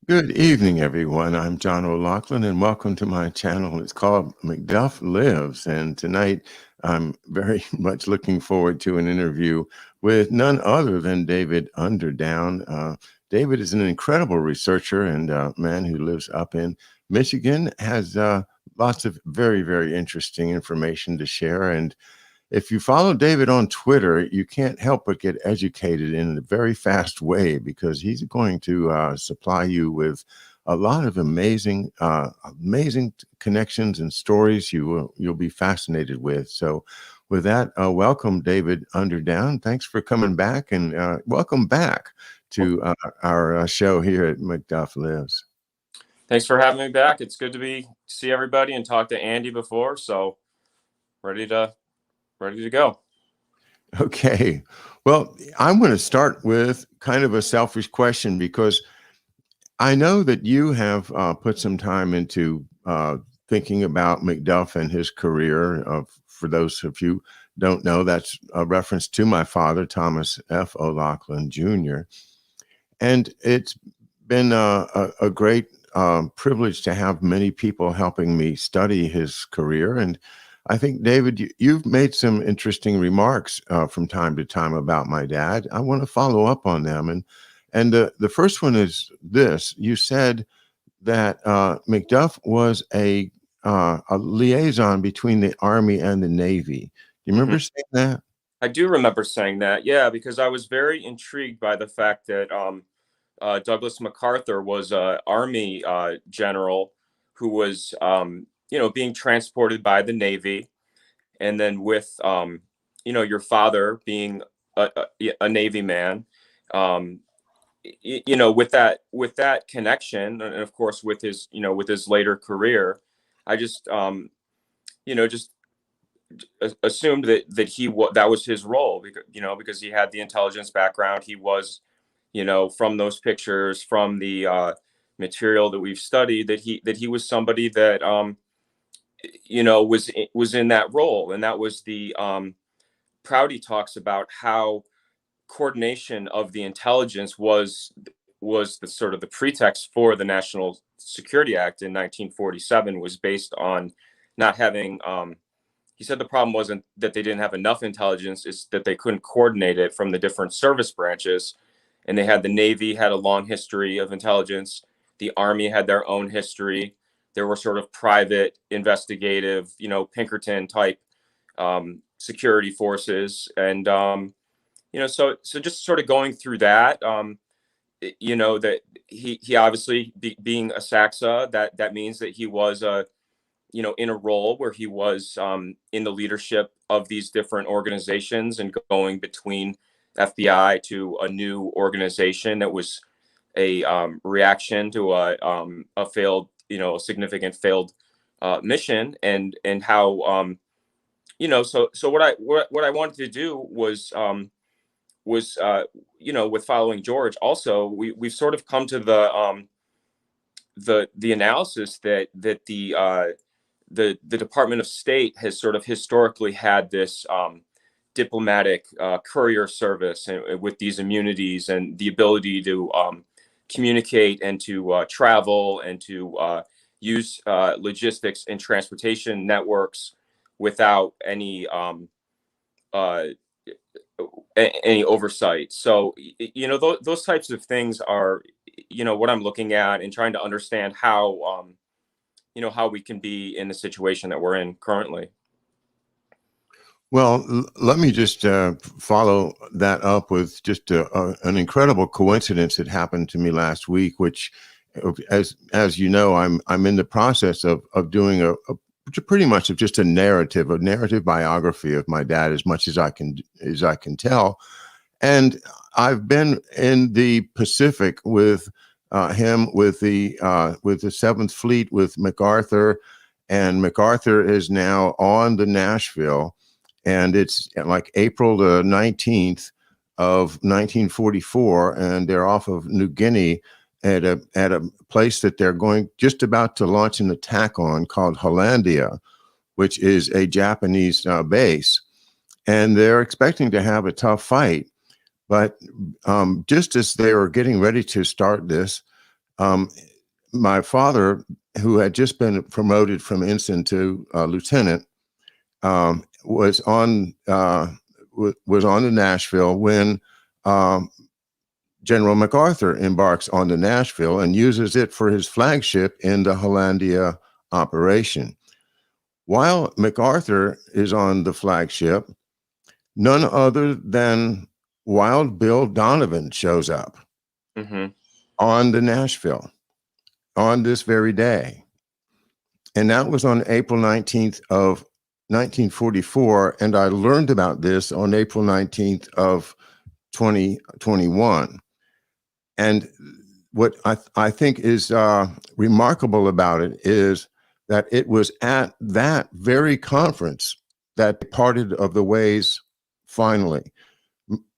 Good evening, everyone. I'm John OLoughlin, and welcome to my channel. It's called McDuff Lives, and tonight I'm very much looking forward to an interview with none other than David Underdown. David is an incredible researcher and a man who lives up in Michigan, has lots of very, very interesting information to share. And if you follow David on Twitter, you can't help but get educated in a very fast way because he's going to supply you with a lot of amazing connections and stories you'll be fascinated with. So, with that, welcome, David Underdown. Thanks for coming back, and welcome back to our show here at McDuff Lives. Thanks for having me back. It's good to see everybody and talk to Andy before, so ready to go. Okay. Well, I'm going to start with kind of a selfish question because I know that you have put some time into thinking about McDuff and his career. For those of you who don't know, that's a reference to my father, Thomas F. OLoughlin Jr. And it's been a great privilege to have many people helping me study his career. And I think, David, you've made some interesting remarks from time to time about my dad. I want to follow up on them. And the first one is this. You said that McDuff was a liaison between the Army and the Navy. Do you remember saying that? I do remember saying that, yeah, because I was very intrigued by the fact that Douglas MacArthur was an Army general who was being transported by the Navy, and then with your father being a Navy man, with that connection, and of course with his later career, I just just assumed that that was his role, because he had the intelligence background. He was, from those pictures, from the material that we've studied, that he was somebody that was in that role. And that was the Prouty talks about how coordination of the intelligence was the sort of the pretext for the National Security Act in 1947, was based on not having he said the problem wasn't that they didn't have enough intelligence, it's that they couldn't coordinate it from the different service branches. And the Navy had a long history of intelligence. The Army had their own history. There were sort of private investigative, Pinkerton type security forces. And, so just sort of going through that, that he obviously being a SACSA, that means that he was in a role where he was in the leadership of these different organizations and going between FBI to a new organization that was a reaction to a failed, a significant failed mission, and how so what I wanted to do was with following George. Also, we've sort of come to the analysis that the Department of State has sort of historically had this diplomatic courier service, and with these immunities and the ability to communicate and to travel and to use logistics and transportation networks without any oversight. So those types of things are what I'm looking at and trying to understand how how we can be in the situation that we're in currently. Well, let me just follow that up with just an incredible coincidence that happened to me last week, which, as you know, I'm in the process of doing a pretty much just a narrative biography of my dad, as much as I can tell. And I've been in the Pacific with him, with the 7th Fleet, with MacArthur, and MacArthur is now on the Nashville, and it's like April the 19th of 1944, and they're off of New Guinea at a place that they're just about to launch an attack on, called Hollandia, which is a Japanese base, and they're expecting to have a tough fight. But just as they were getting ready to start this, Um, my father, who had just been promoted from ensign to lieutenant, was on to Nashville when General MacArthur embarks on to Nashville and uses it for his flagship in the Hollandia operation. While MacArthur is on the flagship, none other than Wild Bill Donovan shows up on the Nashville on this very day. And that was on April 19th of 1944. And I learned about this on April 19th of 2021. And what I think is remarkable about it is that it was at that very conference that they parted of the ways finally.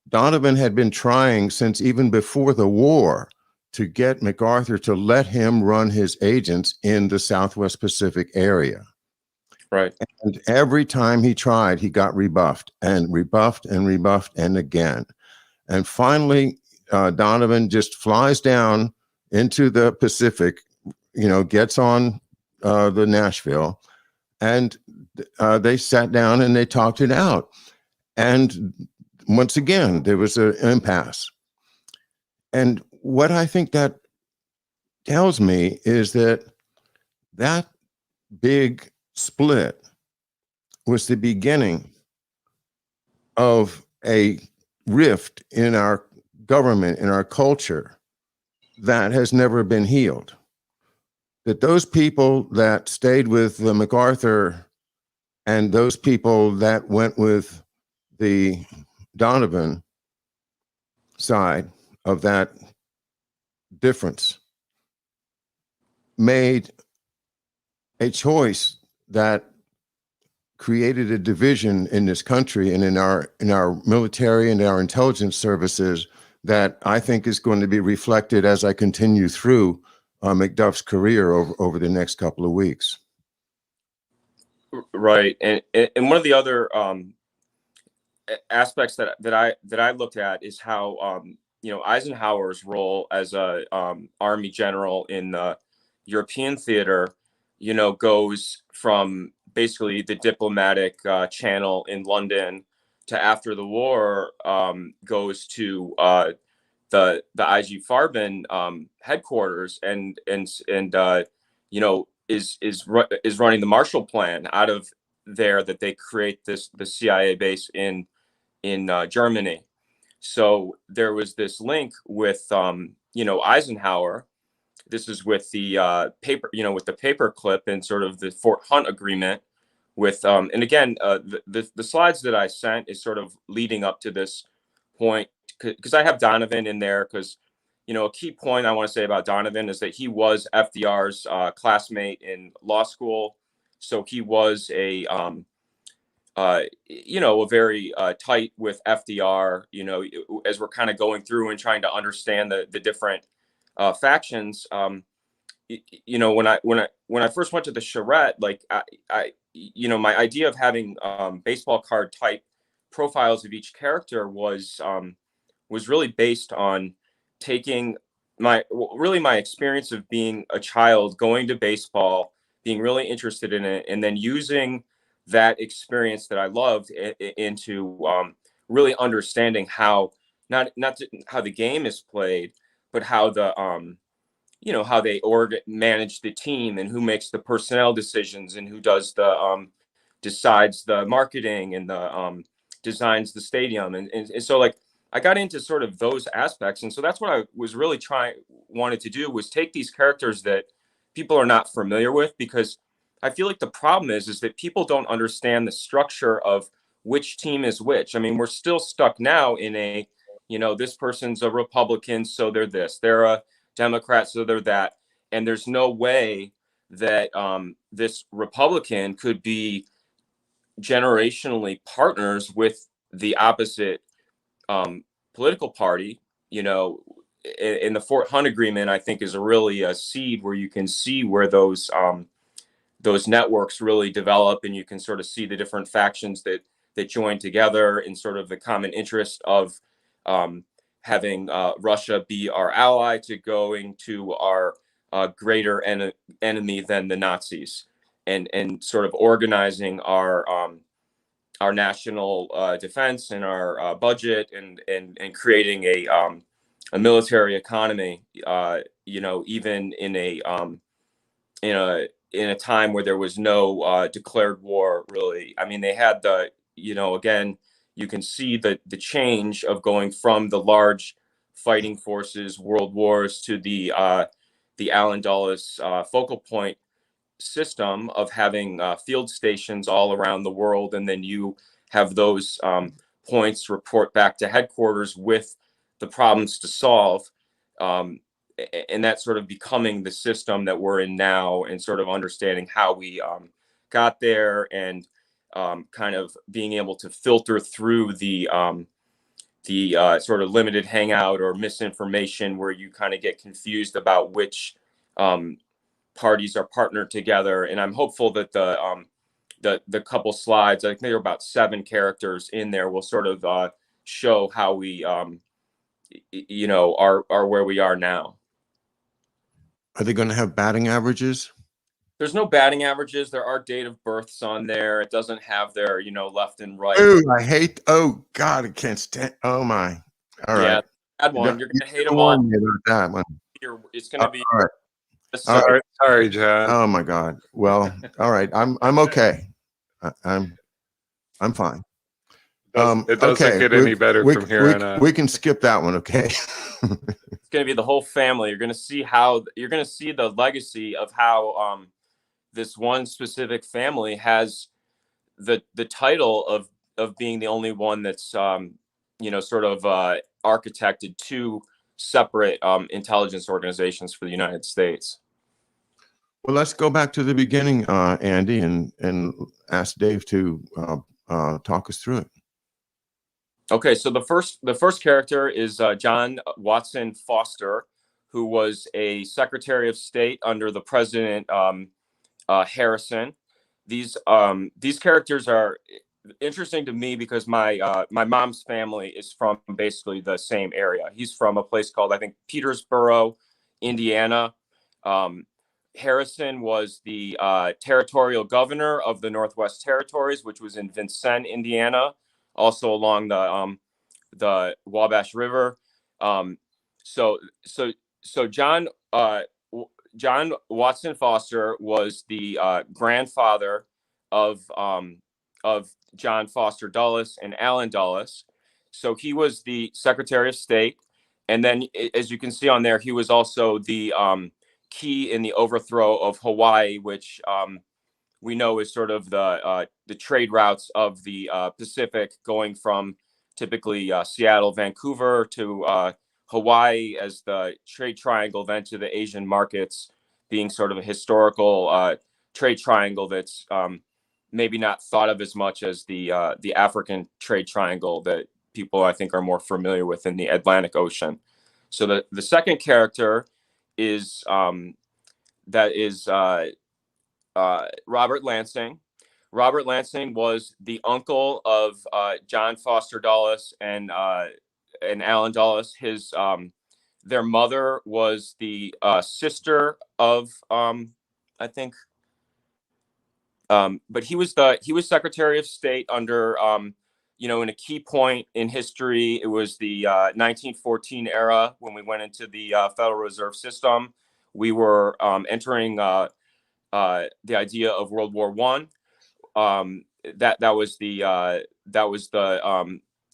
Donovan had been trying since even before the war to get MacArthur to let him run his agents in the Southwest Pacific area. Right. And every time he tried, he got rebuffed and rebuffed and rebuffed and again. And finally, Donovan just flies down into the Pacific, gets on the Nashville, and they sat down and they talked it out. And once again, there was an impasse. And what I think that tells me is that big split was the beginning of a rift in our government, in our culture, that has never been healed. That those people that stayed with the MacArthur and those people that went with the Donovan side of that difference made a choice that created a division in this country and in our military and our intelligence services that I think is going to be reflected as I continue through McDuff's career over the next couple of weeks. Right, and one of the other aspects that I looked at is how Eisenhower's role as a Army general in the European theater, goes from basically the diplomatic channel in London to after the war goes to the IG Farben headquarters and is running the Marshall Plan out of there, that they create the CIA base in Germany. So there was this link with Eisenhower. This is with the with the paperclip and sort of the Fort Hunt agreement with and again the slides that I sent is sort of leading up to this point, because I have Donovan in there, because a key point I want to say about Donovan is that he was FDR's classmate in law school, so he was a very tight with FDR, as we're kind of going through and trying to understand the different factions. When I first went to the charrette, like I my idea of having baseball card type profiles of each character was really based on taking my experience of being a child, going to baseball, being really interested in it, and then using that experience that I loved into really understanding how not how the game is played, but how the how they manage the team and who makes the personnel decisions and who does the decides the marketing and the designs the stadium, and so like I got into sort of those aspects, and so that's what I was really wanted to do, was take these characters that people are not familiar with, because I feel like the problem is that people don't understand the structure of which team is which. I mean, we're still stuck now in a, this person's a Republican, so they're this, they're a Democrat, so they're that. And there's no way that this Republican could be generationally partners with the opposite political party. In the Fort Hunt agreement, I think is really a seed where you can see where those networks really develop, and you can sort of see the different factions that join together in sort of the common interest of having Russia be our ally, to going to our greater enemy than the Nazis, and sort of organizing our national defense and our budget, and creating a military economy. Even in a time where there was no declared war, really. I mean, they had again, you can see the change of going from the large fighting forces, world wars, to the Allen Dulles focal point system of having field stations all around the world, and then you have those points report back to headquarters with the problems to solve. And that's sort of becoming the system that we're in now, and sort of understanding how we got there, and kind of being able to filter through the sort of limited hangout or misinformation, where you kind of get confused about which parties are partnered together. And I'm hopeful that the couple slides, I think there are about 7 characters in there, will sort of show how we are where we are now. Are they going to have batting averages? There's no batting averages. There are date of births on there. It doesn't have their, left and right. Ooh, oh God, I can't stand. Oh my. All right. Yeah, bad one. You're going to hate them all. Warn me about that one. It's going to be. All right. Sorry, John. Oh my God. Well, all right. I'm okay. I'm fine. It doesn't get any better from here on out. We can skip that one, okay? It's going to be the whole family. You're going to see the legacy of how this one specific family has the title of being the only one that's sort of architected 2 separate intelligence organizations for the United States. Well, let's go back to the beginning, Andy, and ask Dave to talk us through it. Okay, so the first character is John Watson Foster, who was a Secretary of State under the President Harrison. These characters are interesting to me because my mom's family is from basically the same area. He's from a place called, I think, Petersboro, Indiana. Harrison was the territorial governor of the Northwest Territories, which was in Vincennes, Indiana, also along the Wabash River. So John Watson Foster was the grandfather of John Foster Dulles and Allen Dulles. So he was the Secretary of State, and then, as you can see on there, he was also the key in the overthrow of Hawaii, which we know is sort of the trade routes of the Pacific, going from typically Seattle, Vancouver, to Hawaii as the trade triangle, then to the Asian markets, being sort of a historical trade triangle that's maybe not thought of as much as the African trade triangle that people, I think, are more familiar with in the Atlantic Ocean. So the second character is Robert Lansing. Robert Lansing was the uncle of John Foster Dulles and Allen Dulles. Their mother was the sister of, I think, but he was Secretary of State under, in a key point in history. It was the 1914 era when we went into the Federal Reserve System. We were entering the idea of World War I. That was the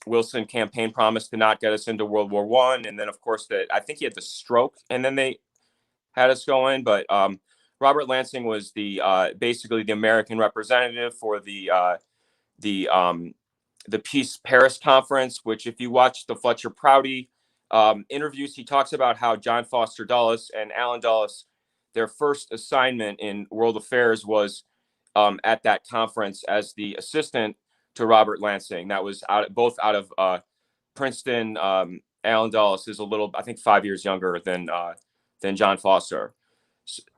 Wilson campaign promise to not get us into World War I, and then, of course, I think he had the stroke, and then they had us going. But Robert Lansing was basically the American representative for the Peace Paris Conference, which, if you watch the Fletcher Prouty interviews, he talks about how John Foster Dulles and Allen Dulles, their first assignment in world affairs was at that conference as the assistant to Robert Lansing. That was both out of Princeton. Allen Dulles is I think 5 years younger than John Foster.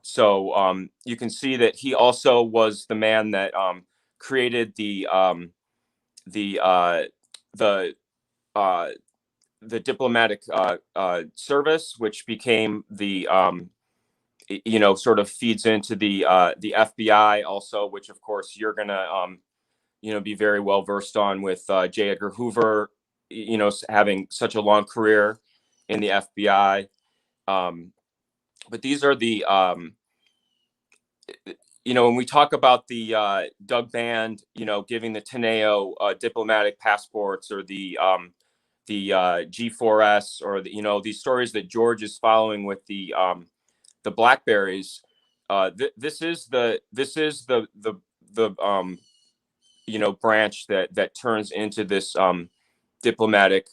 So you can see that he also was the man that created the diplomatic service, which became sort of feeds into the FBI also, which of course you're gonna be very well versed on with J. Edgar Hoover, having such a long career in the FBI. But these are the when we talk about the Doug Band, giving the Teneo diplomatic passports, or the G4S, or these stories that George is following with the Blackberries. This is the branch that turns into this diplomatic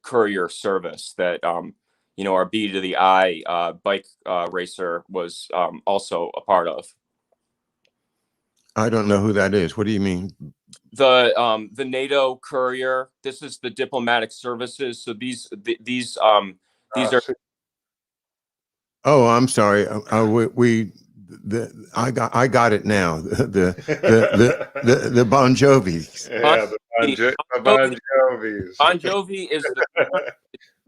courier service that our B to the I bike racer was also a part of. I don't know who that is. What do you mean? The NATO courier. This is the diplomatic services. So these are. Oh, I'm sorry. I got it now. The Bon Jovis. Yeah, the Bon Jovis. Bon Jovi is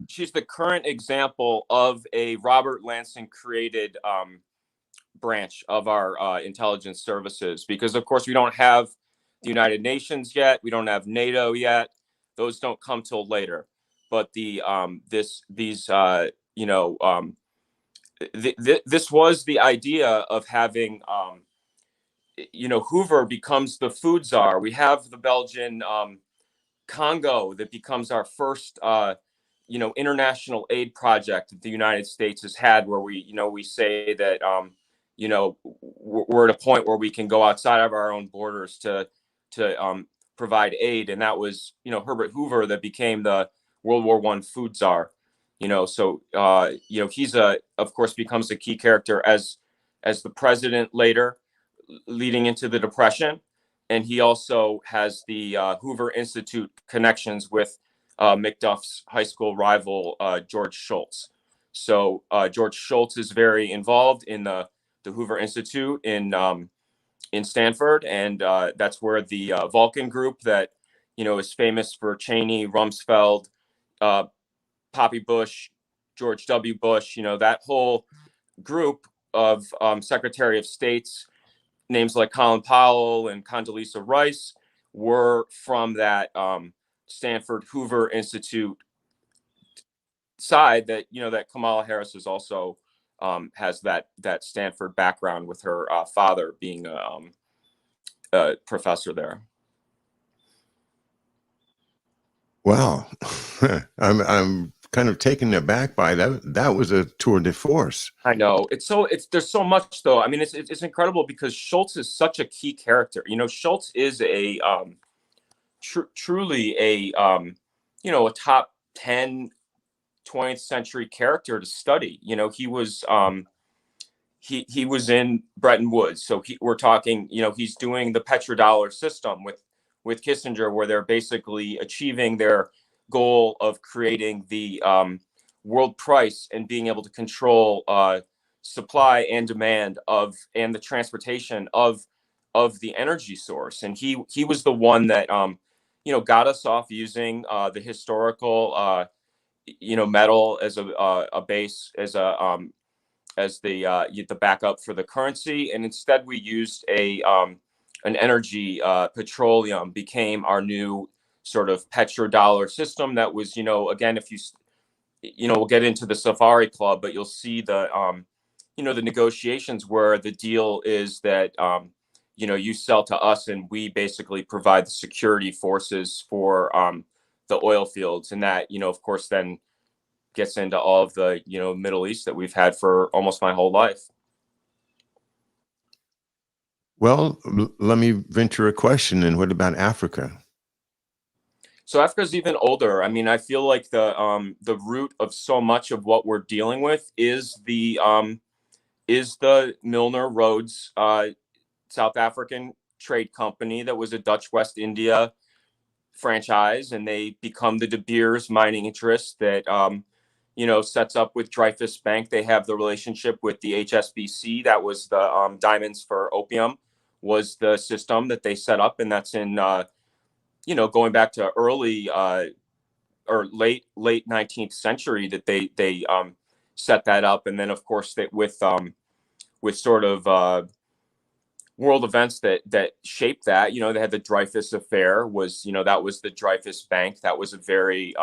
she's the current example of a Robert Lansing created branch of our intelligence services, because of course we don't have the United Nations yet, we don't have NATO yet, those don't come till later. But this was the idea of having Hoover becomes the food czar. We have the Belgian Congo that becomes our first international aid project that the United States has had, where we say that we're at a point where we can go outside of our own borders to provide aid. And that was Herbert Hoover that became the World War I food czar. So he's of course becomes a key character as the president later, leading into the Depression. And he also has the Hoover Institute connections with McDuff's high school rival, George Shultz. So George Shultz is very involved in the Hoover Institute in Stanford, and that's where the Vulcan group that is famous for Cheney, Rumsfeld, Poppy Bush, George W. Bush. That whole group of Secretary of States, names like Colin Powell and Condoleezza Rice, were from that Stanford Hoover Institute side. That that Kamala Harris is also has that Stanford background, with her father being a professor there. Wow. I'm kind of taken aback by that. That was a tour de force. I know. There's so much though. I mean, it's incredible because Schultz is such a key character. Schultz is a truly a a top 10 20th century character to study. He was he was in Bretton Woods. So we're talking, he's doing the petrodollar system with Kissinger, where they're basically achieving their goal of creating the world price and being able to control supply and demand and the transportation of the energy source. And he was the one that got us off using the historical metal as a base, as the backup for the currency, and instead we used an energy. Petroleum became our new sort of petrodollar system. That was, again, if we'll get into the Safari Club, but you'll see the the negotiations where the deal is that you sell to us and we basically provide the security forces for the oil fields. And that of course then gets into all of the Middle East that we've had for almost my whole life. Well, let me venture a question. And what about Africa? So Africa's even older. I mean, I feel like the root of so much of what we're dealing with is the Milner Rhodes South African trade company that was a Dutch West India franchise, and they become the De Beers mining interest that sets up with Dreyfus Bank. They have the relationship with the HSBC. That was the diamonds for opium was the system that they set up, and that's in going back to early or late 19th century that they set that up. And then of course that with with sort of world events that shaped that. They had the Dreyfus affair. That was the Dreyfus Bank. That was a very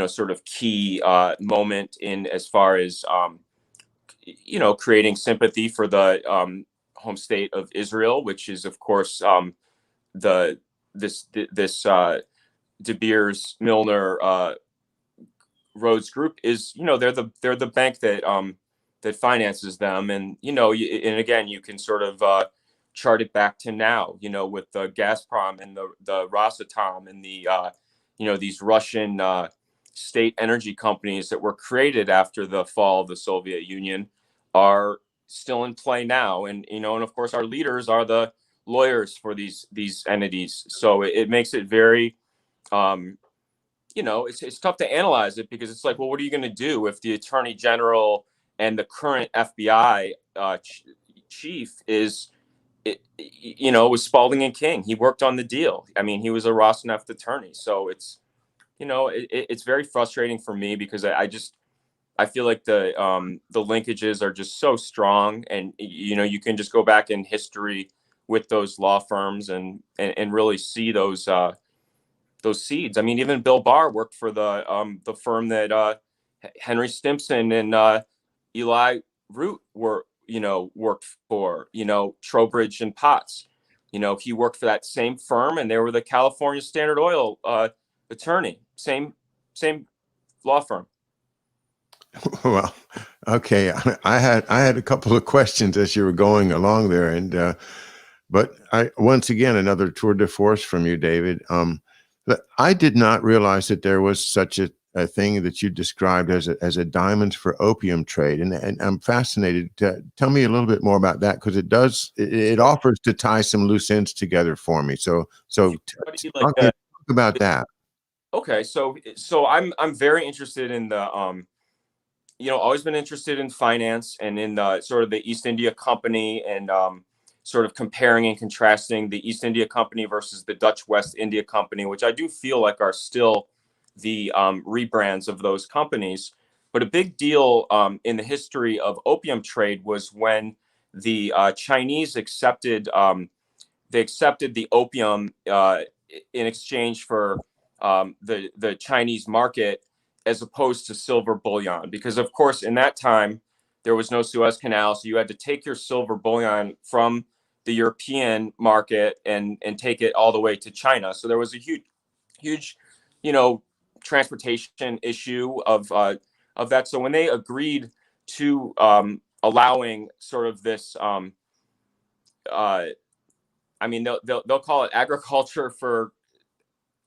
sort of key moment in as far as creating sympathy for the home state of Israel, which is of course this De Beers Milner Rhodes Group is, they're the bank that finances them, and and again you can sort of chart it back to now, with the Gazprom and the Rosatom and the these Russian state energy companies that were created after the fall of the Soviet Union are still in play now, and and of course our leaders are the lawyers for these entities, so it makes it very it's tough to analyze it, because it's like, well, what are you going to do if the Attorney General and the current FBI chief is, was Spalding and King? He worked on the deal. I mean, he was a Rosneft attorney. So it's, it's very frustrating for me, because I feel like the linkages are just so strong, and you can just go back in history with those law firms and really see those seeds. I mean, even Bill Barr worked for the firm that Henry Stimson and Eli Root worked for, Trowbridge and Potts. He worked for that same firm, and they were the California Standard Oil attorney, same law firm. Well, okay. I had a couple of questions as you were going along there, and but once again another tour de force from you, David. I did not realize that there was such a thing that you described as a diamonds for opium trade, and I'm fascinated. Tell me a little bit more about that, because it offers to tie some loose ends together for me. So talk about that. Okay, so I'm very interested in the always been interested in finance and in the sort of the East India Company, and sort of comparing and contrasting the East India Company versus the Dutch West India Company, which I do feel like are still the rebrands of those companies. But a big deal in the history of opium trade was when the Chinese accepted the opium in exchange for the Chinese market, as opposed to silver bullion, because of course in that time there was no Suez Canal, so you had to take your silver bullion from the European market and take it all the way to China. So there was a huge, transportation issue of that. So when they agreed to allowing sort of this, I mean, they'll call it agriculture for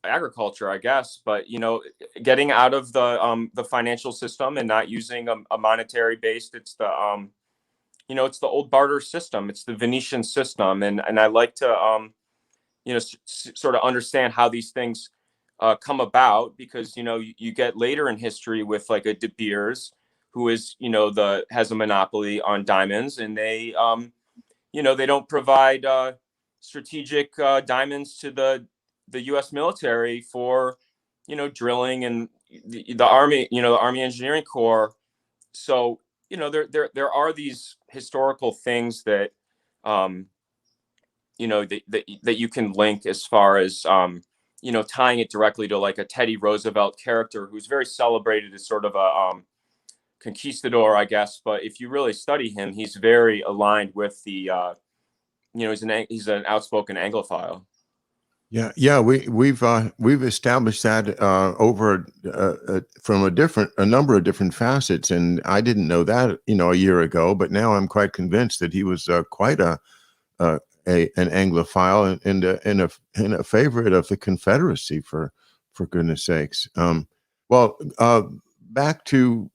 agriculture, I guess, but getting out of the financial system and not using a monetary based, it's the it's the old barter system. It's the Venetian system. And I like to, sort of understand how these things come about, because, you get later in history with like a De Beers, who is, has a monopoly on diamonds, and they, they don't provide strategic diamonds to the U.S. military for, drilling, and the Army, the Army Engineering Corps. So, there are these historical things that, that you can link, as far as, tying it directly to like a Teddy Roosevelt character, who's very celebrated as sort of a conquistador, I guess. But if you really study him, he's very aligned with the, he's an outspoken Anglophile. Yeah, we've established that over from a number of different facets, and I didn't know that a year ago, but now I'm quite convinced that he was quite an Anglophile and a favorite of the Confederacy, for goodness sakes. Back to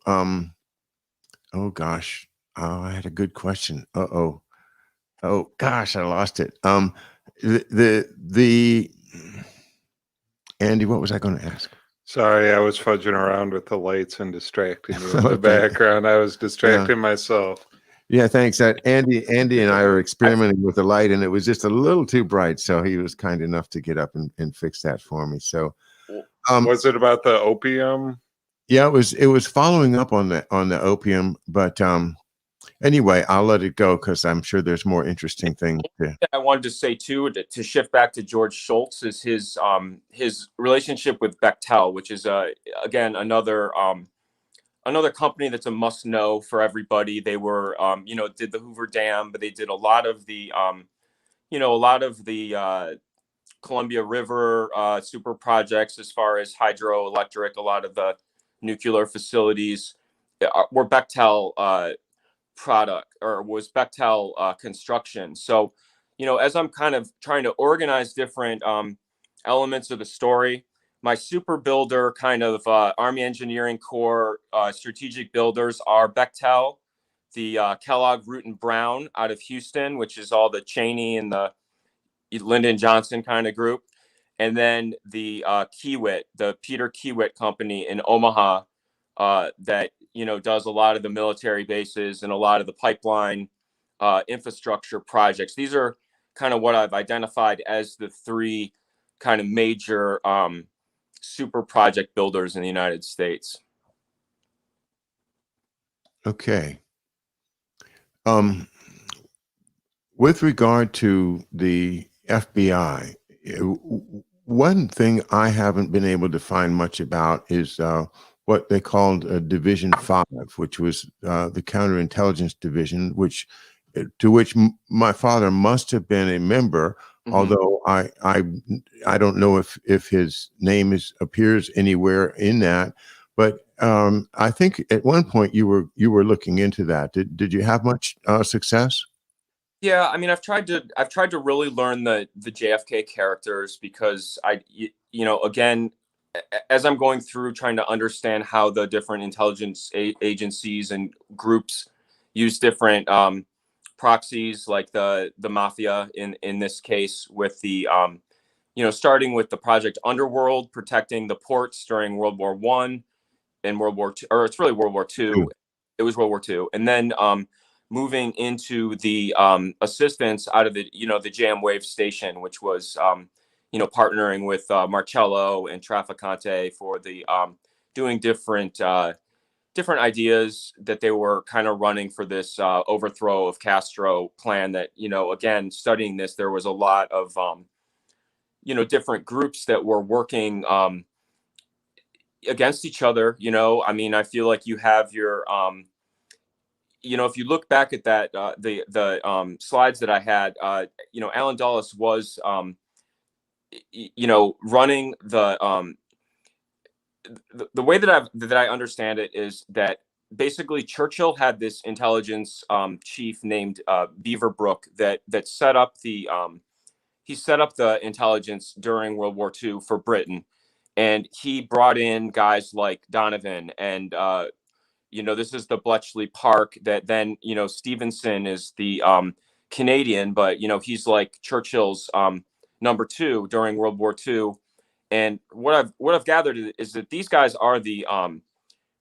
oh gosh, I had a good question. Oh gosh, I lost it. The Andy, what was I going to ask? Sorry, I was fudging around with the lights and distracting you in the background. I was distracting myself. Yeah, thanks. Andy and I are experimenting with the light, and it was just a little too bright, so he was kind enough to get up and fix that for me. So, was it about the opium? Yeah, it was following up on the opium, but Anyway, I'll let it go because I'm sure there's more interesting things to. I wanted to say too, to shift back to George Schultz, is his relationship with Bechtel, which is again another company that's a must know for everybody. They were did the Hoover Dam, but they did a lot of the Columbia River super projects as far as hydroelectric. A lot of the nuclear facilities were Bechtel product, or was Bechtel construction. So, as I'm kind of trying to organize different elements of the story, my super builder kind of Army Engineering Corps strategic builders are Bechtel, the Kellogg, Root and Brown out of Houston, which is all the Cheney and the Lyndon Johnson kind of group. And then the Kiewit, the Peter Kiewit company in Omaha, that does a lot of the military bases and a lot of the pipeline infrastructure projects. These are kind of what I've identified as the three kind of major super project builders in the United States. Okay. With regard to the FBI, one thing I haven't been able to find much about is what they called Division 5, which was the counterintelligence division, which to which my father must have been a member, although I don't know if his name appears anywhere in that. But I think at one point you were looking into that. Did you have much success? Yeah, I mean, I've tried to really learn the JFK characters, because again, as I'm going through trying to understand how the different intelligence agencies and groups use different proxies, like the mafia in this case, with the starting with the Project Underworld protecting the ports during World War I and World War II, or it's really World War II. It was World War II, and then moving into the assistance out of the the Jam Wave Station, which was partnering with Marcello and Trafficante for the doing different ideas that they were kind of running for this overthrow of Castro plan. That again, studying this, there was a lot of different groups that were working against each other. I mean, I feel like you have your if you look back at that, the slides that I had, Alan Dulles was, running the way that I understand it is that basically Churchill had this intelligence chief named Beaverbrook that set up the he set up the intelligence during World War II for Britain, and he brought in guys like Donovan and this is the Bletchley Park that then Stevenson is the Canadian, but he's like Churchill's number two during World War II. And what I've gathered is that these guys are they're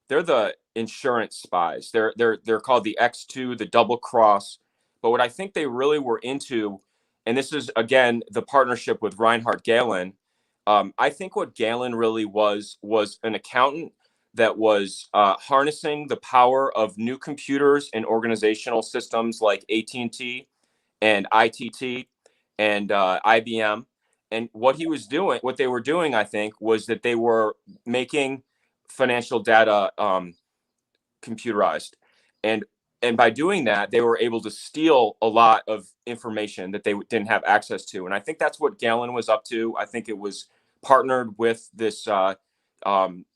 the insurance spies. They're called the X2, the double cross. But what I think they really were into, and this is again the partnership with Reinhard Gehlen. I think what Gehlen really was an accountant that was harnessing the power of new computers and organizational systems like AT&T and ITT and IBM. And what they were doing, I think, was that they were making financial data computerized. And by doing that, they were able to steal a lot of information that they didn't have access to. And I think that's what Gehlen was up to. I think it was partnered with this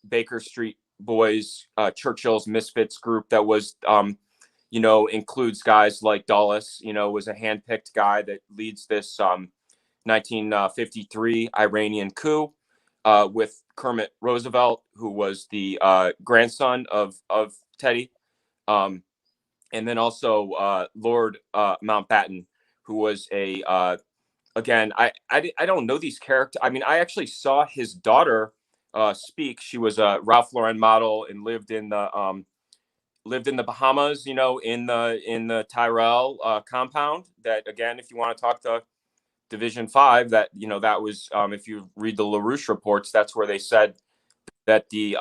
Baker Street Boys, Churchill's Misfits group that was, includes guys like Dulles, was a handpicked guy that leads this 1953 Iranian coup with Kermit Roosevelt, who was the grandson of Teddy. And then also Lord Mountbatten, who was again, I don't know these characters. I mean, I actually saw his daughter speak. She was a Ralph Lauren model and lived in the Bahamas, in the Tyrell compound. That again, if you want to talk to Division 5, that that was if you read the LaRouche reports, that's where they said that the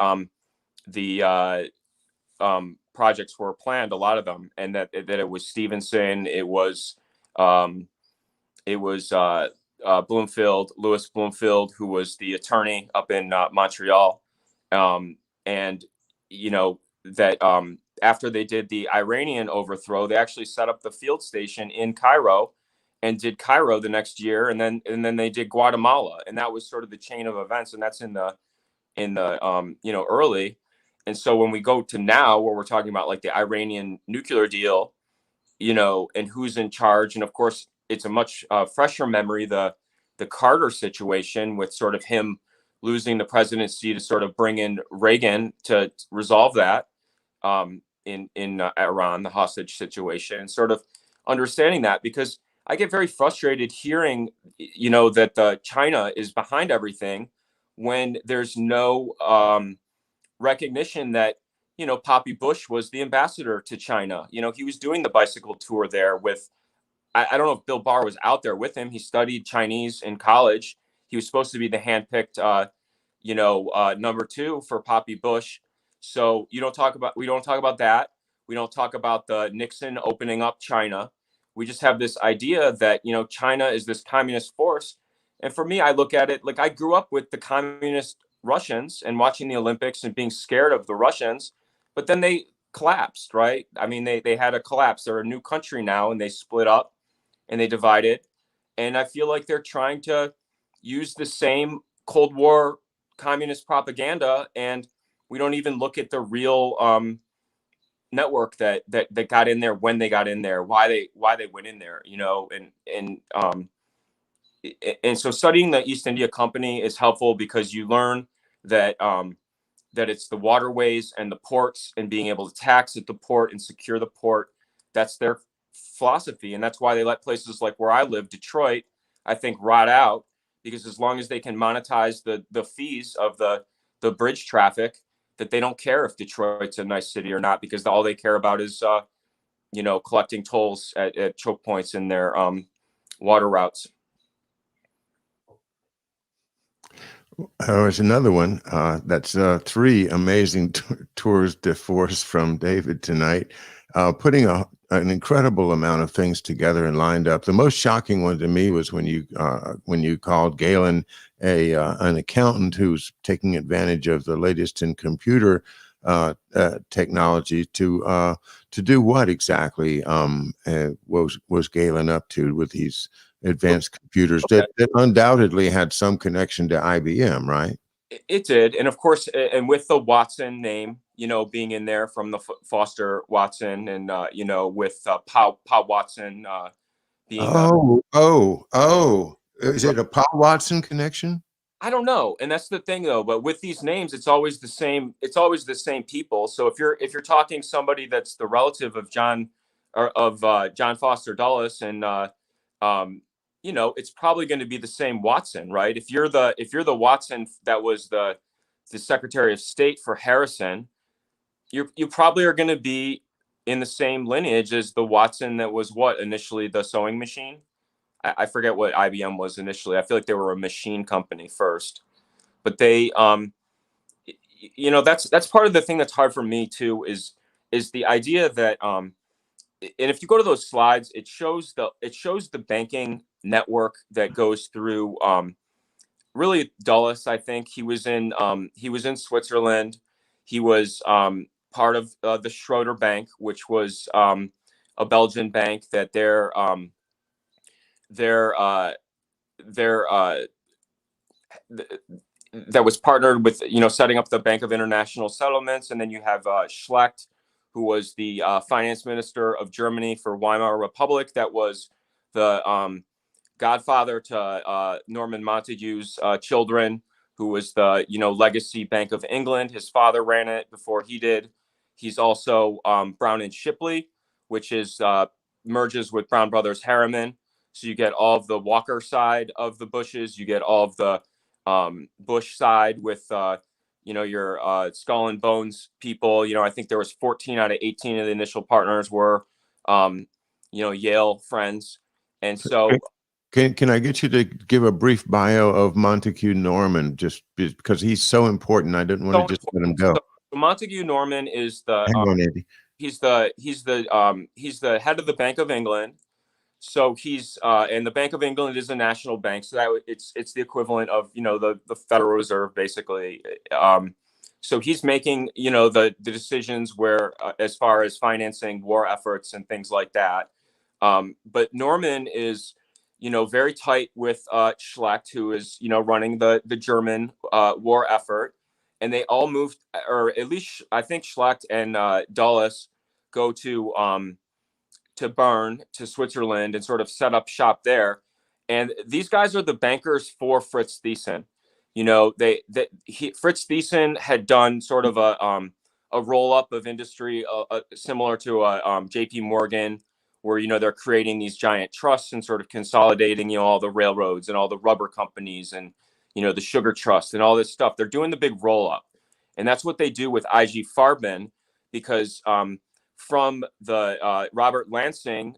projects were planned, a lot of them, and that it was Stevenson, it was Bloomfield, Louis Bloomfield, who was the attorney up in Montreal, and that after they did the Iranian overthrow, they actually set up the field station in Cairo, and did Cairo the next year, and then they did Guatemala, and that was sort of the chain of events, and that's in the early. And so when we go to now, where we're talking about like the Iranian nuclear deal, and who's in charge, and of course it's a much fresher memory, the Carter situation, with sort of him losing the presidency to sort of bring in Reagan to resolve that in Iran, the hostage situation, and sort of understanding that, because I get very frustrated hearing, that China is behind everything, when there's no recognition that, Poppy Bush was the ambassador to China. He was doing the bicycle tour there with, I don't know if Bill Barr was out there with him. He studied Chinese in college. He was supposed to be the handpicked, number 2 for Poppy Bush. So we don't talk about that. We don't talk about the Nixon opening up China. We just have this idea that, China is this communist force. And for me, I look at it like I grew up with the communist Russians and watching the Olympics and being scared of the Russians, but then they collapsed, right? I mean, they had a collapse. They're a new country now, and they split up and they divided. And I feel like they're trying to use the same Cold War communist propaganda, and we don't even look at the real network that got in there, when they got in there, why they went in there, and so studying the East India Company is helpful, because you learn that that it's the waterways and the ports, and being able to tax at the port and secure the port. That's their philosophy, and that's why they let places like where I live, Detroit, I think, rot out, because as long as they can monetize the fees of the bridge traffic, that they don't care if Detroit's a nice city or not, because all they care about is collecting tolls at choke points in their water routes. There's another one. That's 3 amazing tours de force from David tonight, putting an incredible amount of things together and lined up. The most shocking one to me was when you called Galen an accountant who's taking advantage of the latest in computer technology to do what exactly was Galen up to with these advanced computers that undoubtedly had some connection to IBM, right? It did. And of course, and with the Watson name, being in there from the Foster Watson, and, with Paul Watson being. Is it a Paul Watson connection? I don't know. And that's the thing, though. But with these names, it's always the same. It's always the same people. So if you're talking somebody that's the relative of John Foster Dulles, and it's probably going to be the same Watson, right? If you're the Watson that was the Secretary of State for Harrison, you probably are going to be in the same lineage as the Watson that was initially the sewing machine. I forget what IBM was initially. I feel like they were a machine company first, but they, that's part of the thing that's hard for me too, is the idea that, and if you go to those slides, it shows the banking network that goes through, really Dulles. I think he was in Switzerland. He was part of the Schroeder Bank, which was a Belgian bank that that was partnered with, setting up the Bank of International Settlements. And then you have Schlecht, who was the finance minister of Germany for Weimar Republic. That was the godfather to Norman Montague's children, who was the, legacy Bank of England. His father ran it before he did. He's also Brown and Shipley, which is merges with Brown Brothers Harriman. So you get all of the Walker side of the Bushes. You get all of the Bush side with, your Skull and Bones people. I think there was 14 out of 18 of the initial partners were, Yale friends. And so... Can I get you to give a brief bio of Montague Norman, just because he's so important? I didn't want to just let him go. So Montague Norman is the... Hang on, Andy. he's the head of the Bank of England. So he's and the Bank of England is a national bank, so that it's the equivalent of the Federal Reserve basically. So he's making the decisions where as far as financing war efforts and things like that. But Norman is very tight with Schlecht, who is running the German war effort, and they all moved, or at least I think Schlecht and Dulles go to Bern, to Switzerland, and sort of set up shop there. And these guys are the bankers for Fritz Thyssen. Fritz Thyssen had done sort of a roll up of industry similar to J.P. Morgan, where they're creating these giant trusts and sort of consolidating all the railroads and all the rubber companies and the sugar trust and all this stuff. They're doing the big roll up, and that's what they do with IG Farben, because from the Robert Lansing,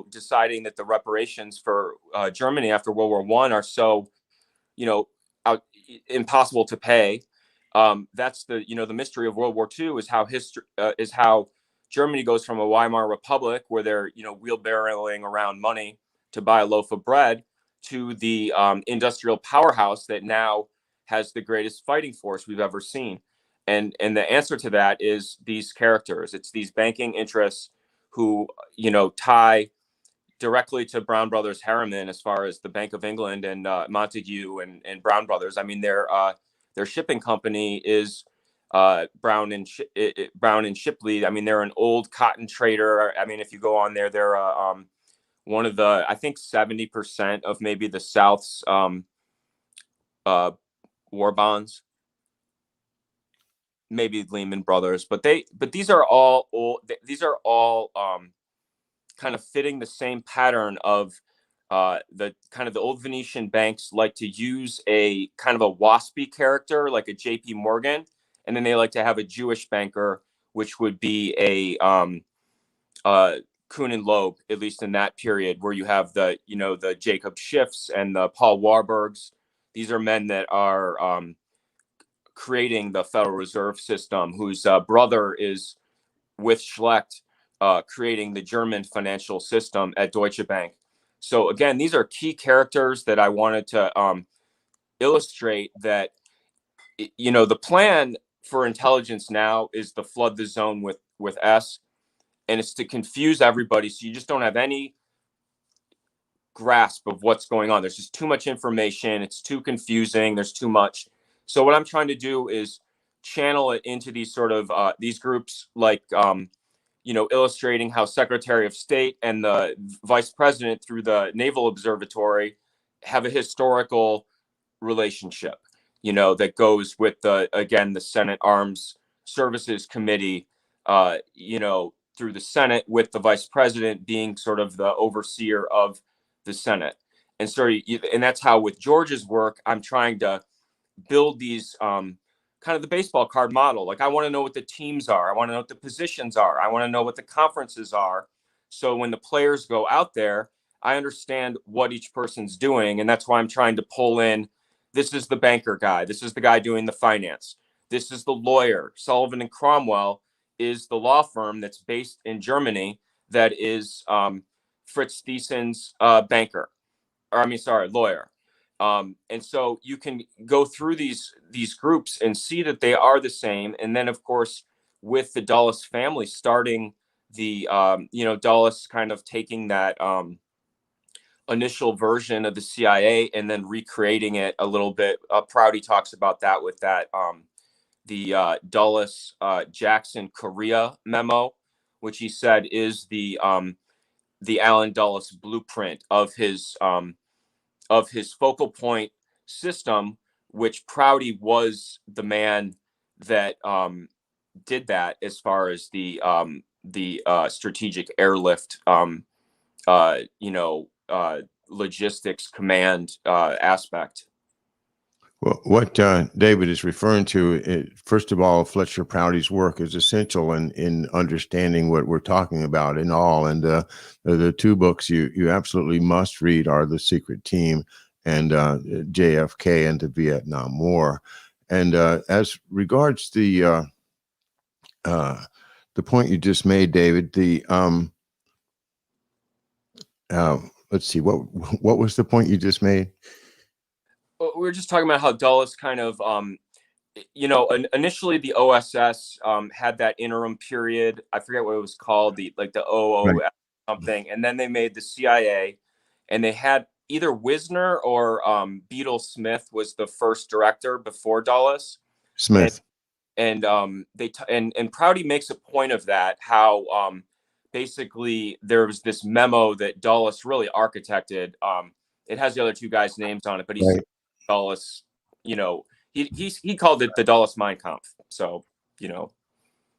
deciding that the reparations for Germany after World War I are so, impossible to pay. That's the mystery of World War II is how Germany goes from a Weimar Republic where they're wheelbarrowing around money to buy a loaf of bread to the industrial powerhouse that now has the greatest fighting force we've ever seen. And the answer to that is these characters. It's these banking interests who, tie directly to Brown Brothers Harriman as far as the Bank of England and Montague and Brown Brothers. I mean, their shipping company is Brown and Shipley. I mean, they're an old cotton trader. I mean, if you go on there, they're one of the, I think 70% of maybe the South's war bonds. Maybe Lehman Brothers, but these are all old. These are all kind of fitting the same pattern of the old Venetian banks like to use a kind of a waspy character like a J.P. Morgan, and then they like to have a Jewish banker, which would be a Kuhn and Loeb, at least in that period, where you have the Jacob Schiffs and the Paul Warburgs. These are men that are creating the Federal Reserve System, whose brother is with Schlecht creating the German financial system at Deutsche Bank. So again, these are key characters that I wanted to illustrate that, the plan for intelligence now is to flood the zone with S, and it's to confuse everybody so you just don't have any grasp of what's going on. There's just too much information. It's too confusing. There's too much. So what I'm trying to do is channel it into these sort of these groups, like illustrating how Secretary of State and the Vice President through the Naval Observatory have a historical relationship, that goes with the Senate Arms Services Committee, through the Senate, with the Vice President being sort of the overseer of the Senate. And that's how with George's work, I'm trying to build these kind of the baseball card model. Like, I want to know what the teams are. I want to know what the positions are. I want to know what the conferences are. So when the players go out there, I understand what each person's doing. And that's why I'm trying to pull in, this is the banker guy. This is the guy doing the finance. This is the lawyer. Sullivan and Cromwell is the law firm that's based in Germany that is Fritz Thyssen's lawyer. And so you can go through these groups and see that they are the same. And then, of course, with the Dulles family starting the, Dulles kind of taking that initial version of the CIA and then recreating it a little bit. Prouty talks about that with that, the Dulles Jackson Korea memo, which he said is the Allen Dulles blueprint of his focal point system, which Prouty was the man that did that as far as the strategic airlift, logistics command aspect. Well, what David is referring to, first of all, Fletcher Prouty's work is essential in understanding what we're talking about in all. And the two books you absolutely must read are The Secret Team and JFK and the Vietnam War. And as regards the point you just made, David, let's see, what was the point you just made? Well, we were just talking about how Dulles kind of, initially the OSS had that interim period. I forget what it was called, the OO Right. something, and then they made the CIA, and they had either Wisner or Beadle Smith was the first director before Dulles. Smith. And and Prouty makes a point of that, how basically there was this memo that Dulles really architected. It has the other two guys' names on it, but he said Dulles, he called it the Dulles Mein Kampf. So,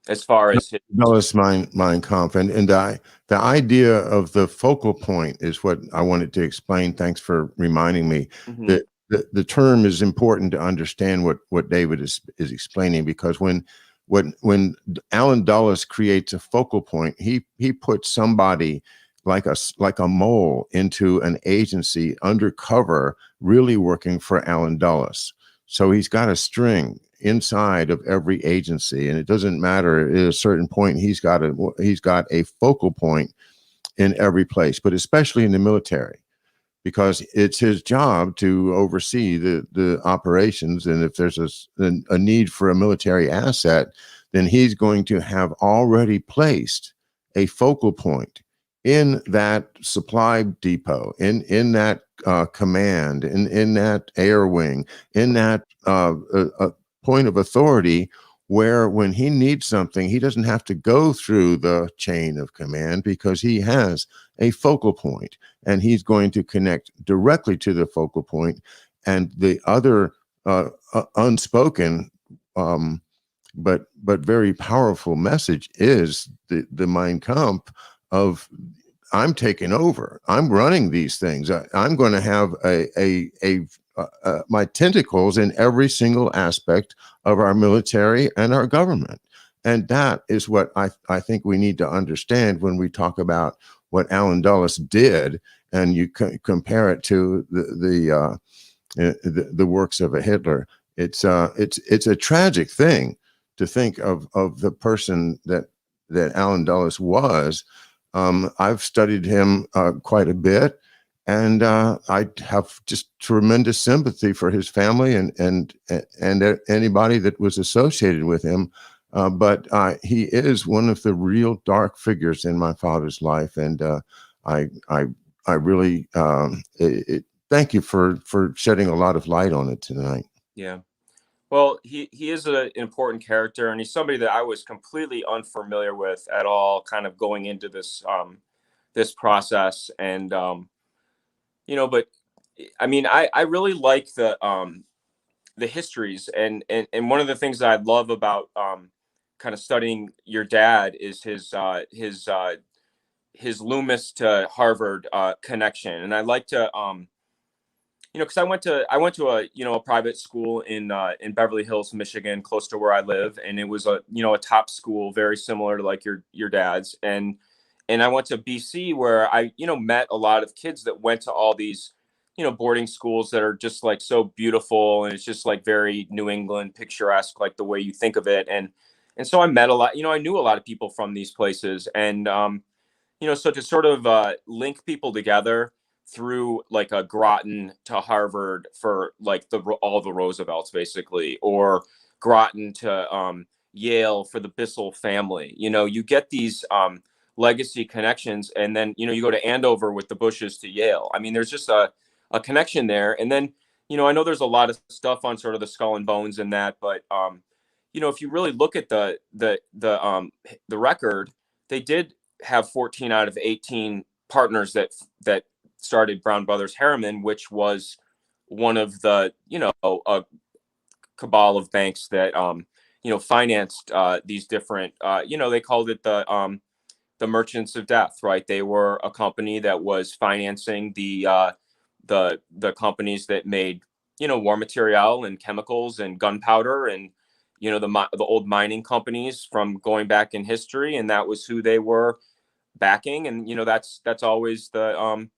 as far as Dulles Mein Kampf, and the idea of the focal point is what I wanted to explain. Thanks for reminding me. Mhm. The term is important to understand what David is explaining, because when Alan Dulles creates a focal point, he puts somebody like a mole into an agency undercover, really working for Alan Dulles. So he's got a string inside of every agency, and it doesn't matter, at a certain point he's got a focal point in every place, but especially in the military, because it's his job to oversee the operations. And if there's a need for a military asset, then he's going to have already placed a focal point in that supply depot, in that command, in that air wing, in that point of authority, where when he needs something, he doesn't have to go through the chain of command, because he has a focal point, and he's going to connect directly to the focal point. And the other unspoken but very powerful message is the Mein Kampf of, I'm taking over. I'm running these things. I'm going to have my tentacles in every single aspect of our military and our government. And that is what I think we need to understand when we talk about what Alan Dulles did, and you compare it to the works of a Hitler. It's a tragic thing to think of the person that Alan Dulles was. I've studied him quite a bit, and I have just tremendous sympathy for his family and anybody that was associated with him. But he is one of the real dark figures in my father's life, and I really thank you for shedding a lot of light on it tonight. Yeah. Well, he is an important character, and he's somebody that I was completely unfamiliar with at all, kind of going into this this process. And but I mean, I really like the histories, and one of the things that I love about kind of studying your dad is his Loomis to Harvard connection. And I like to because I went to a a private school in Beverly Hills, Michigan, close to where I live, and it was a a top school, very similar to like your dad's. And I went to BC, where I met a lot of kids that went to all these boarding schools that are just like so beautiful, and it's just like very New England picturesque, like the way you think of it. And so I met a lot, I knew a lot of people from these places, and so to sort of link people together through like a Groton to Harvard for like all the Roosevelts basically, or Groton to Yale for the Bissell family. You get these legacy connections, and then you go to Andover with the Bushes to Yale. I mean, there's just a connection there. And then I know there's a lot of stuff on sort of the Skull and Bones and that, but if you really look at the record, they did have 14 out of 18 partners that started Brown Brothers Harriman, which was one of the a cabal of banks that financed these different they called it the Merchants of Death, right? They were a company that was financing the companies that made war material and chemicals and gunpowder, and the old mining companies from going back in history, and that was who they were backing. And that's always the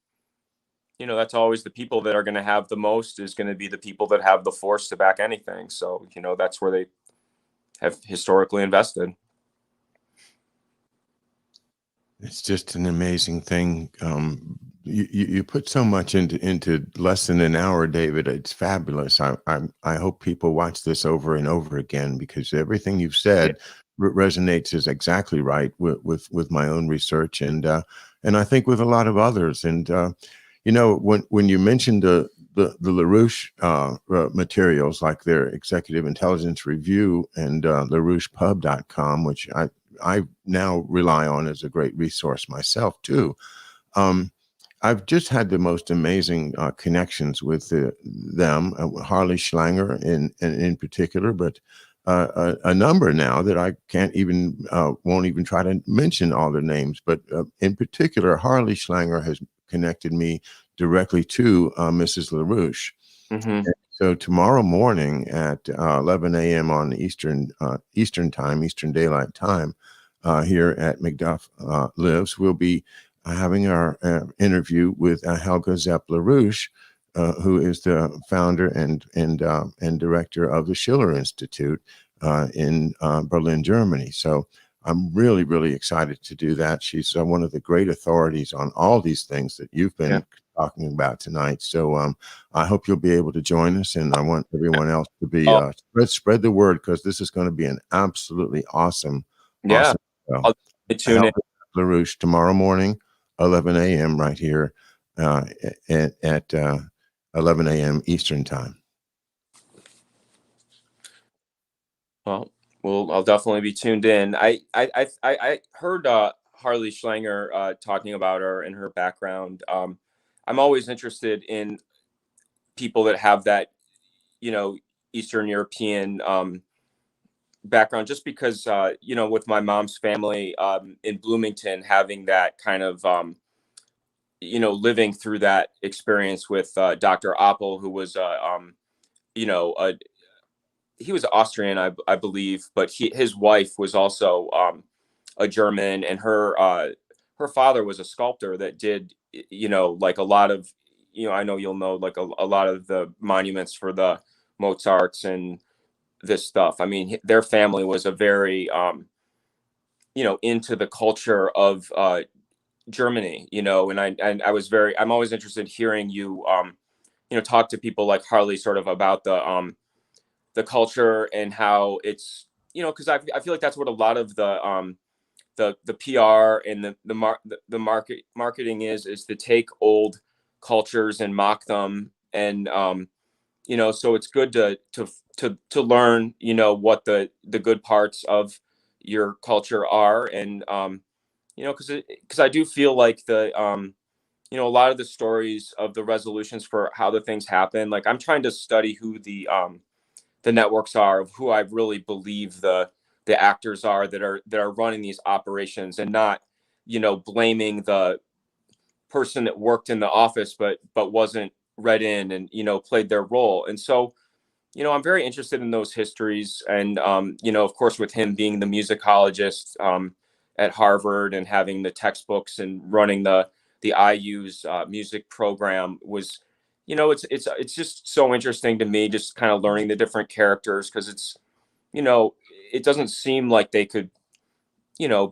that's always the people that are going to have the most, is going to be the people that have the force to back anything. So that's where they have historically invested. It's just an amazing thing. You put so much into less than an hour, David. It's fabulous. I hope people watch this over and over again, because everything you've Yeah. said resonates is exactly right with my own research, and I think with a lot of others. And when you mentioned the LaRouche materials, like their executive intelligence review and LaRouchePub.com, which I now rely on as a great resource myself too. Um, I've just had the most amazing connections with them, Harley Schlanger in particular, but a number now that I can't even won't even try to mention all their names. But in particular, Harley Schlanger has connected me directly to Mrs. LaRouche. Mm-hmm. So tomorrow morning at 11 a.m. on Eastern time, Eastern Daylight Time, here at Macduff Lives, we'll be having our interview with Helga Zepp LaRouche, who is the founder and director of the Schiller Institute in Berlin, Germany. So I'm really, really excited to do that. She's one of the great authorities on all these things that you've been talking about tonight. So I hope you'll be able to join us, and I want everyone else to be spread the word, because this is going to be an absolutely awesome Yeah. show. I'll tune in. LaRouche tomorrow morning, 11 a.m. right here at 11 a.m. Eastern time. Well, I'll definitely be tuned in. I heard Harley Schlanger talking about her and her background. I'm always interested in people that have that, Eastern European background, just because, with my mom's family in Bloomington, having that kind of, living through that experience with Dr. Oppel, who was, he was Austrian, I believe, but his wife was also a German, and her father was a sculptor that did, like a lot of, I know you'll know, like a lot of the monuments for the Mozarts and this stuff. I mean, their family was a very, into the culture of Germany, and I'm always interested in hearing you, talk to people like Harley sort of about the culture and how it's, because I feel like that's what a lot of the PR and the marketing is to take old cultures and mock them, and so it's good to learn, what the good parts of your culture are, and because I do feel like a lot of the stories of the resolutions for how the things happen, like I'm trying to study who the networks are, of who I really believe the actors are that are running these operations, and not, blaming the person that worked in the office but wasn't read in and, played their role. And so, I'm very interested in those histories, and of course, with him being the musicologist at Harvard and having the textbooks and running the IU's music program, was, it's just so interesting to me, just kind of learning the different characters, because it's, it doesn't seem like they could,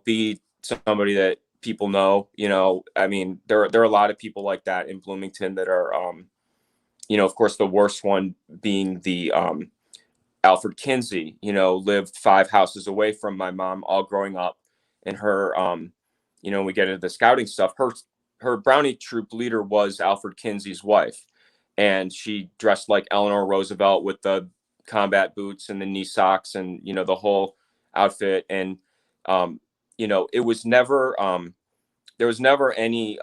be somebody that people know. I mean, there are a lot of people like that in Bloomington that are, of course, the worst one being the Alfred Kinsey, lived 5 houses away from my mom all growing up. And her, we get into the scouting stuff. Her Brownie troop leader was Alfred Kinsey's wife. And she dressed like Eleanor Roosevelt with the combat boots and the knee socks and, the whole outfit. And, it was never, there was never any,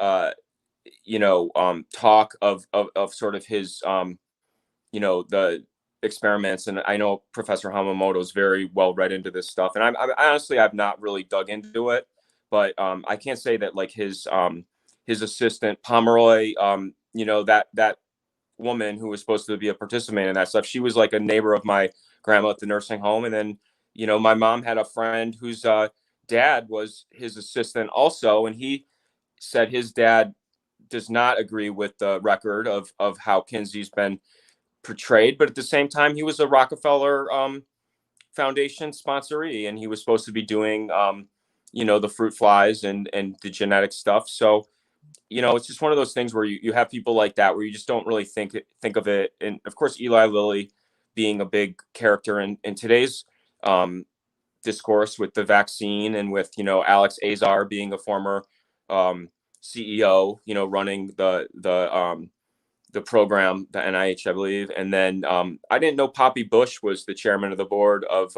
talk of sort of his, the experiments. And I know Professor Hamamoto is very well read into this stuff, and I honestly, I've not really dug into it, but I can't say that, like, his assistant Pomeroy, that woman who was supposed to be a participant in that stuff, she was like a neighbor of my grandma at the nursing home. And then, my mom had a friend whose dad was his assistant also, and he said his dad does not agree with the record of how Kinsey's been portrayed, but at the same time, he was a Rockefeller Foundation sponsoree, and he was supposed to be doing, the fruit flies and the genetic stuff. So, it's just one of those things where you have people like that, where you just don't really think of it. And of course, Eli Lilly being a big character in today's discourse with the vaccine, and with, Alex Azar being a former CEO, running the program, the NIH, I believe. And then I didn't know Poppy Bush was the chairman of the board of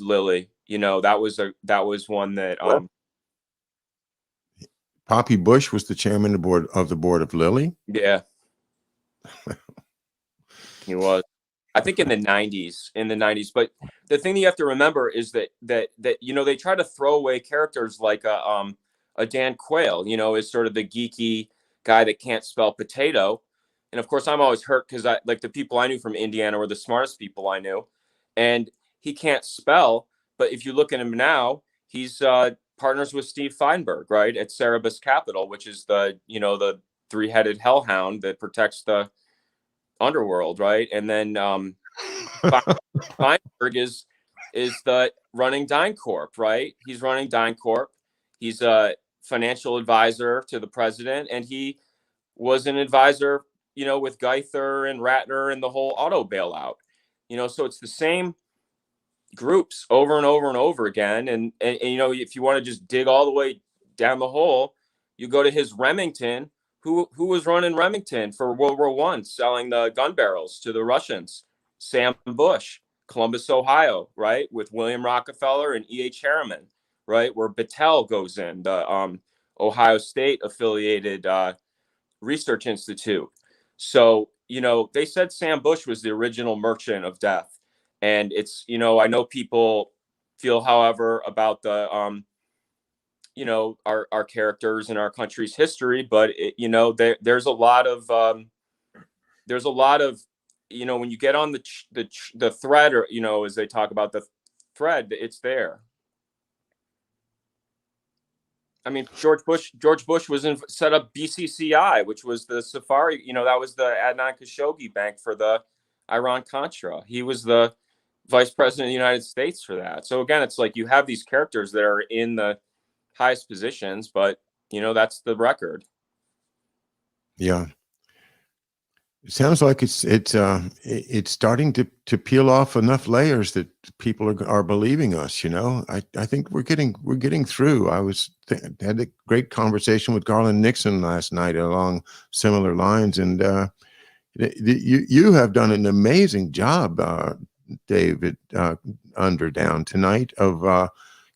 Lilly. That was one that Poppy Bush was the chairman of the board of Lilly. yeah, he was. I think in the 90s. But the thing that you have to remember is that they try to throw away characters like a Dan Quayle, is sort of the geeky guy that can't spell potato. And of course, I'm always hurt because the people I knew from Indiana were the smartest people I knew, and he can't spell. But if you look at him now, he's partners with Steve Feinberg, right, at Cerebus Capital, which is the three-headed hellhound that protects the underworld, right? And then Feinberg is the running DynCorp, right? He's running DynCorp. He's a financial advisor to the president, and he was an advisor, with Geither and Ratner and the whole auto bailout. So it's the same groups over and over and over again. And if you want to just dig all the way down the hole, you go to his Remington. Who was running Remington for World War I, selling the gun barrels to the Russians? Sam Bush, Columbus, Ohio, right, with William Rockefeller and E.H. Harriman, right, where Battelle goes in, the Ohio State affiliated research institute. So, they said Sam Bush was the original merchant of death. And it's, I know people feel, however, about the, our characters in our country's history, but there's a lot of, when you get on the thread, or, as they talk about the thread, it's there. I mean, George Bush set up BCCI, which was the Safari, that was the Adnan Khashoggi bank for the Iran-Contra. He was the vice president of the United States for that. So again, it's like you have these characters that are in the highest positions, but that's the record. Yeah. It sounds like it's starting to peel off enough layers that people are believing us. I think we're getting through. I had a great conversation with Garland Nixon last night along similar lines, and you have done an amazing job, David Underdown, tonight of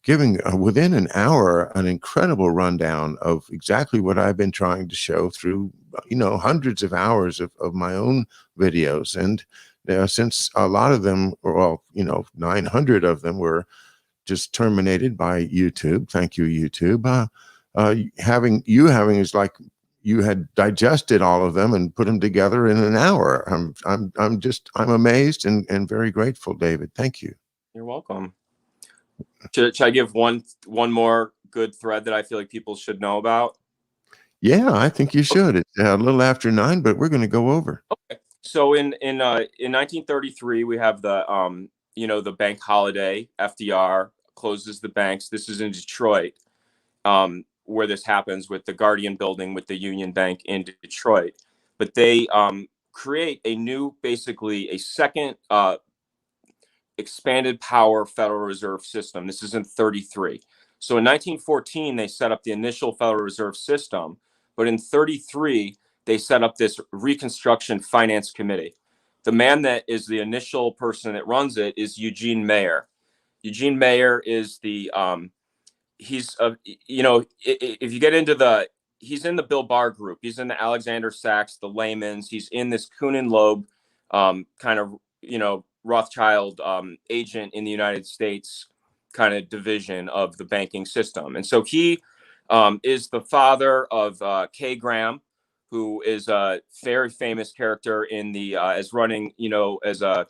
giving within an hour an incredible rundown of exactly what I've been trying to show through hundreds of hours of my own videos. And since a lot of them, 900 of them were just terminated by YouTube, thank you, YouTube. Having is like you had digested all of them and put them together in an hour. I'm amazed and very grateful, David. Thank you. You're welcome. Should I give one more good thread that I feel like people should know about? Yeah, I think you should. It's a little after 9, but we're going to go over. Okay. So in 1933, we have the the bank holiday. FDR closes the banks. This is in Detroit, where this happens with the Guardian Building with the Union Bank in Detroit. But they create basically a second expanded power Federal Reserve System. This is in 33. So in 1914, they set up the initial Federal Reserve System. But in 33, they set up this Reconstruction Finance Committee. The man that is the initial person that runs it is Eugene Mayer. Eugene Mayer is the, if you get into he's in the Bill Barr group. He's in the Alexander Sachs, the Layman's. He's in this Kuhn and Loeb kind of, Rothschild agent in the United States kind of division of the banking system. And so he is the father of Kay Graham, who is a very famous character in the as running, as a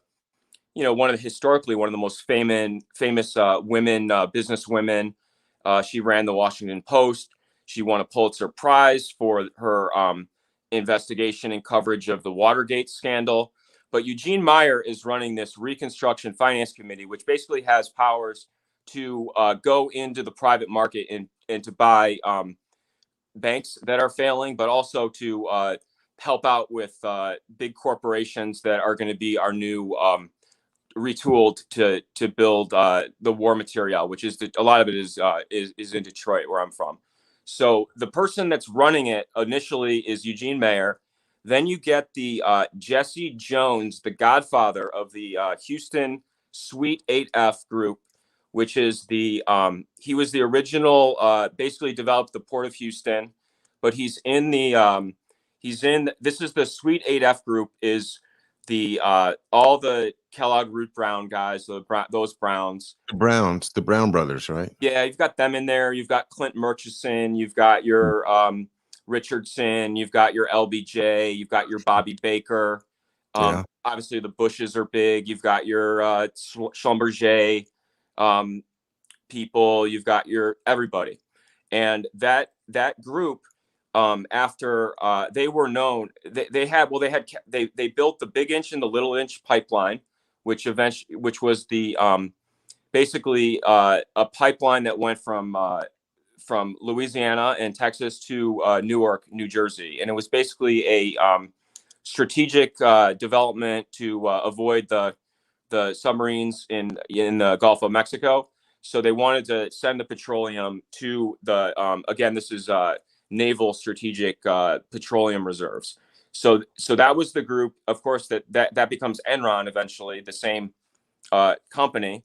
historically one of the most famous women, business women. She ran the Washington Post. She won a Pulitzer Prize for her investigation and coverage of the Watergate scandal. But Eugene Meyer is running this Reconstruction Finance Committee, which basically has powers to go into the private market and to buy banks that are failing, but also to help out with big corporations that are going to be our new retooled to build the war material, which is a lot of it is in Detroit, where I'm from. So the person that's running it initially is Eugene Mayer. Then you get the Jesse Jones, the godfather of the Houston Suite 8F group, which is the he was the original, basically developed the Port of Houston, but he's in the this is the Suite 8F group, is the all the Kellogg Root Brown guys, those Browns. The Brown brothers, right? Yeah, you've got them in there. You've got Clint Murchison. You've got your Richardson. You've got your LBJ. You've got your Bobby Baker. Obviously, the Bushes are big. You've got your Schlumberger people. You've got your everybody, and that group. After they were known, they built the Big Inch and the Little Inch pipeline, which was the basically a pipeline that went from Louisiana and Texas to Newark, New Jersey, and it was basically a strategic development to avoid the submarines in the Gulf of Mexico. So they wanted to send the petroleum to the again, this is naval strategic petroleum reserves. So that was the group, of course, that becomes Enron eventually. The same company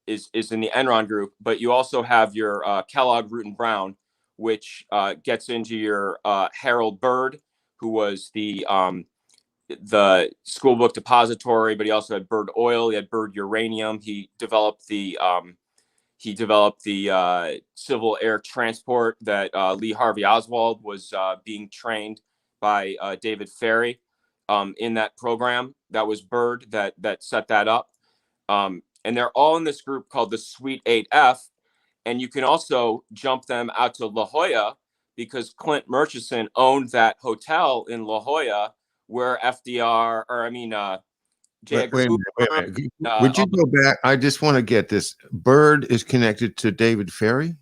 is in the Enron group, but you also have your Kellogg Root and Brown, which gets into your Harold Bird, who was the school book depository, but he also had Bird Oil, he had Bird Uranium. He developed the civil air transport that Lee Harvey Oswald was being trained by David Ferry in that program. That was Bird that set that up. And they're all in this group called the Suite 8F. And you can also jump them out to La Jolla, because Clint Murchison owned that hotel in La Jolla where FDR, or I mean, Wait a minute. Would you go back? I just want to get this. Bird is connected to David Ferry?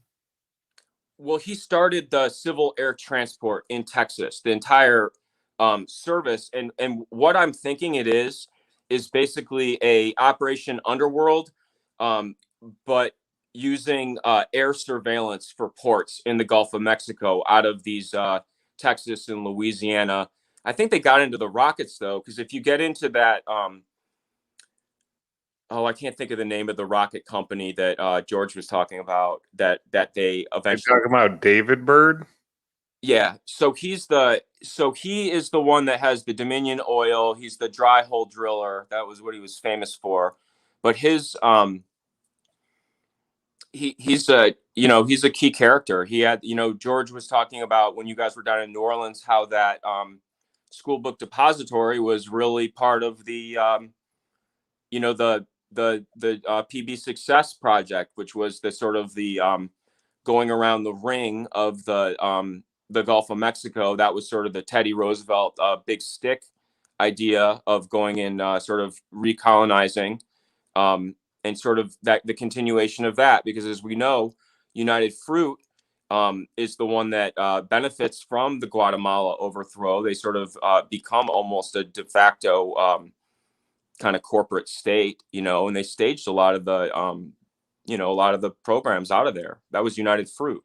Well, he started the civil air transport in Texas, the entire service. And what I'm thinking it is basically a Operation Underworld, but using air surveillance for ports in the Gulf of Mexico out of these Texas and Louisiana. I think they got into the rockets, though, because if you get into that, I can't think of the name of the rocket company that George was talking about, that they eventually. You're talking about David Bird? Yeah. So he is the one that has the Dominion Oil. He's the dry hole driller. That was what he was famous for. But his he's a key character. He had, George was talking about when you guys were down in New Orleans, how that school book depository was really part of the the PB Success project, which was the sort of the going around the ring of the Gulf of Mexico. That was sort of the Teddy Roosevelt big stick idea of going in, sort of recolonizing, and sort of that the continuation of that, because as we know, United Fruit is the one that benefits from the Guatemala overthrow. They sort of become almost a de facto kind of corporate state, and they staged a lot of the programs out of there. That was United Fruit,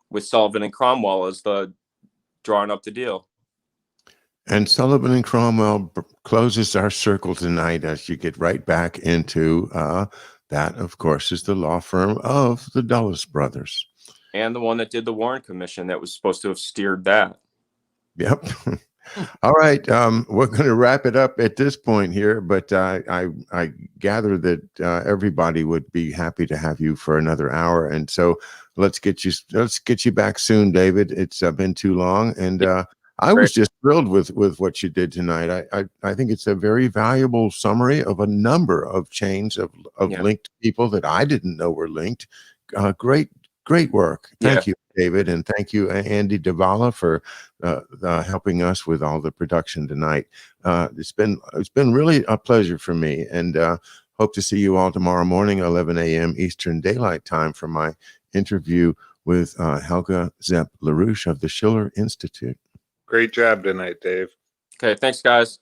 with Sullivan and Cromwell as the drawing up the deal. And Sullivan and Cromwell closes our circle tonight as you get right back into that, of course, is the law firm of the Dulles brothers. And the one that did the Warren Commission that was supposed to have steered that. Yep. All right. We're going to wrap it up at this point here, but I gather that everybody would be happy to have you for another hour. And so let's get you back soon, David. It's been too long. And I was just thrilled with what you did tonight. I think it's a very valuable summary of a number of chains of linked people that I didn't know were linked. Great work. Thank you, David. And thank you, Andy Davala, for helping us with all the production tonight. It's been really a pleasure for me. And hope to see you all tomorrow morning, 11 a.m. Eastern Daylight Time, for my interview with Helga Zepp LaRouche of the Schiller Institute. Great job tonight, Dave. Okay, thanks, guys.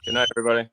Good night, everybody.